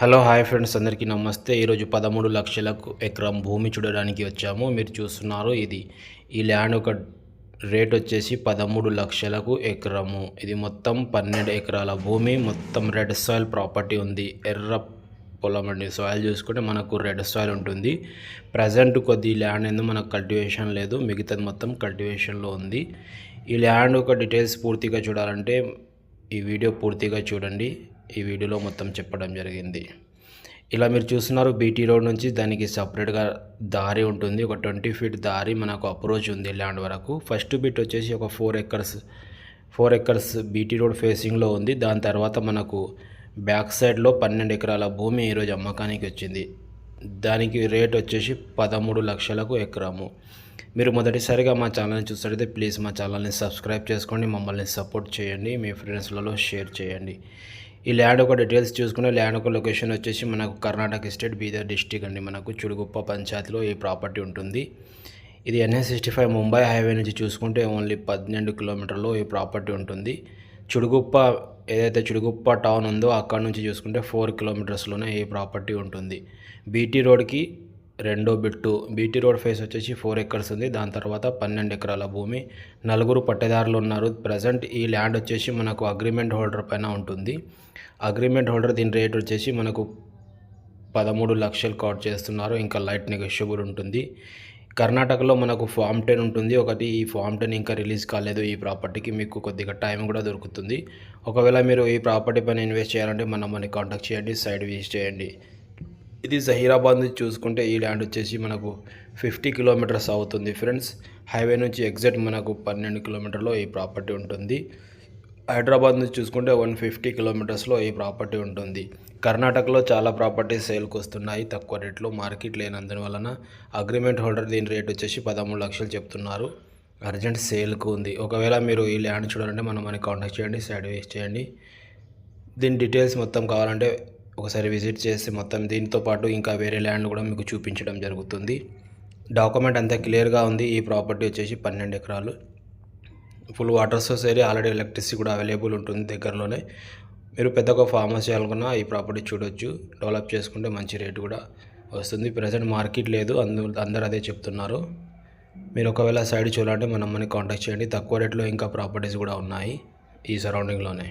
Hello hi friends, అందరికీ నమస్తే. ఈరోజు 13 లక్షలకు ఎకరం భూమి చూడడానికి వచ్చాము. మీరు చూస్తున్నారు ఈ ల్యాండ్ ఒక రేట్ వచ్చేసి 13 లక్షలకు ఎకరము. ఇది మొత్తం 12 ఎకరాల భూమి, మొత్తం రెడ్ సాయిల్ ప్రాపర్టీ ఉంది. ఎర్ర పొలం అండి. సాయిల్ చూసుకుంటే మనకు రెడ్ సాయిల్ ఉంటుంది. ప్రజెంట్ కొద్ది ల్యాండ్ ఎందుకు మనకు కల్టివేషన్ లేదు, మిగతాది మొత్తం కల్టివేషన్లో ఉంది. ఈ ల్యాండ్ ఒక డీటెయిల్స్ పూర్తిగా చూడాలంటే ఈ వీడియో పూర్తిగా చూడండి. ఈ వీడియోలో మొత్తం చెప్పడం జరిగింది. ఇలా మీరు చూస్తున్నారు, బీటీ రోడ్ నుంచి దానికి సపరేట్గా దారి ఉంటుంది. ఒక 20 ఫీట్ దారి మనకు అప్రోచ్ ఉంది ల్యాండ్ వరకు. ఫస్ట్ బిట్ వచ్చేసి ఒక 4 ఎకర్స్ బీటీ రోడ్ ఫేసింగ్లో ఉంది. దాని తర్వాత మనకు బ్యాక్ సైడ్లో 12 ఎకరాల భూమి ఈరోజు అమ్మకానికి వచ్చింది. దానికి రేట్ వచ్చేసి 13 లక్షలకు ఎకరము. మీరు మొదటిసారిగా మా ఛానల్ని చూస్తే ప్లీజ్ మా ఛానల్ని సబ్స్క్రైబ్ చేసుకోండి, మమ్మల్ని సపోర్ట్ చేయండి, మీ ఫ్రెండ్స్లలో షేర్ చేయండి. ఈ ల్యాండ్ ఒక డీటెయిల్స్ చూసుకునే ల్యాండ్ ఒక లొకేషన్ వచ్చేసి మనకు కర్ణాటక స్టేట్ బీదర్ డిస్టిక్ అండి. మనకు చుడుగుప్ప పంచాయతీలో ఈ ప్రాపర్టీ ఉంటుంది. ఇది NH65 ముంబై హైవే నుంచి చూసుకుంటే ఓన్లీ 12 కిలోమీటర్లో ఈ ప్రాపర్టీ ఉంటుంది. చుడుగుప్ప ఏదైతే చుడుగుప్ప టౌన్ ఉందో అక్కడ నుంచి చూసుకుంటే 4 కిలోమీటర్స్లోనే ఈ ప్రాపర్టీ ఉంటుంది. బీటీ రోడ్కి రెండో బిట్టు. బీటీ రోడ్ ఫేస్ వచ్చేసి 4 ఎకర్స్ ఉంది. దాని తర్వాత 12 ఎకరాల భూమి, 4 పట్టేదారులు ఉన్నారు. ప్రజెంట్ ఈ ల్యాండ్ వచ్చేసి మనకు అగ్రిమెంట్ హోల్డర్ పైన ఉంటుంది. అగ్రిమెంట్ హోల్డర్ దీని రేట్ వచ్చేసి మనకు 13 లక్షలు కౌంట్ చేస్తున్నారు. ఇంకా లైట్ నెగోషియబుల్ ఉంటుంది. కర్ణాటకలో మనకు ఫామ్ 10 ఉంటుంది. ఈ ఫామ్ 10 ఇంకా రిలీజ్ కాలేదు. ఈ ప్రాపర్టీకి మీకు కొద్దిగా టైం కూడా దొరుకుతుంది. ఒకవేళ మీరు ఈ ప్రాపర్టీ పైన ఇన్వెస్ట్ చేయాలంటే మనల్ని కాంటాక్ట్ చేయండి, సైడ్ విజిట్ చేయండి. ఇది జహీరాబాద్ నుంచి చూసుకుంటే ఈ ల్యాండ్ వచ్చేసి మనకు 50 కిలోమీటర్స్ అవుతుంది ఫ్రెండ్స్. హైవే నుంచి ఎగ్జాక్ట్ మనకు 12 కిలోమీటర్లో ఈ ప్రాపర్టీ ఉంటుంది. హైదరాబాద్ నుంచి చూసుకుంటే 150 కిలోమీటర్స్లో ఈ ప్రాపర్టీ ఉంటుంది. కర్ణాటకలో చాలా ప్రాపర్టీస్ సేల్కి వస్తున్నాయి తక్కువ రేట్లో, మార్కెట్ లేనందువలన. అగ్రిమెంట్ హోల్డర్ దీని రేట్ వచ్చేసి 13 లక్షలు చెప్తున్నారు. అర్జెంట్ సేల్కు ఉంది. ఒకవేళ మీరు ఈ ల్యాండ్ చూడాలంటే మనల్ని కాంటాక్ట్ చేయండి, సైడ్ వేస్ట్ చేయండి. దీని డీటెయిల్స్ మొత్తం కావాలంటే ఒకసారి విజిట్ చేసి మొత్తం దీంతో పాటు ఇంకా వేరే ల్యాండ్ కూడా మీకు చూపించడం జరుగుతుంది. డాక్యుమెంట్ అంతా క్లియర్గా ఉంది. ఈ ప్రాపర్టీ వచ్చేసి 12 ఎకరాలు, full water source area, already electricity కూడా అవైలబుల్ ఉంటుంది దగ్గరలోనే. మీరు పెద్దగా ఫామ్ హౌస్ చేయాలనుకున్నా ఈ ప్రాపర్టీ చూడొచ్చు. డెవలప్ చేసుకుంటే మంచి రేటు కూడా వస్తుంది. ప్రజెంట్ మార్కెట్ లేదు, అందరూ అదే చెప్తున్నారు. మీరు ఒకవేళ సైడ్ చూడాలంటే మనల్ని కాంటాక్ట్ చేయండి. తక్కువ రేట్లో ఇంకా ప్రాపర్టీస్ కూడా ఉన్నాయి ఈ సరౌండింగ్లోనే.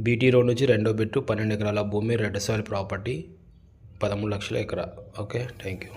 బీటీ రోడ్ నుంచి రెండో బిట్టు 12 ఎకరాల భూమి, రెడ్ సాయిల్ ప్రాపర్టీ, 13 లక్షల ఎకరా. Okay, thank you.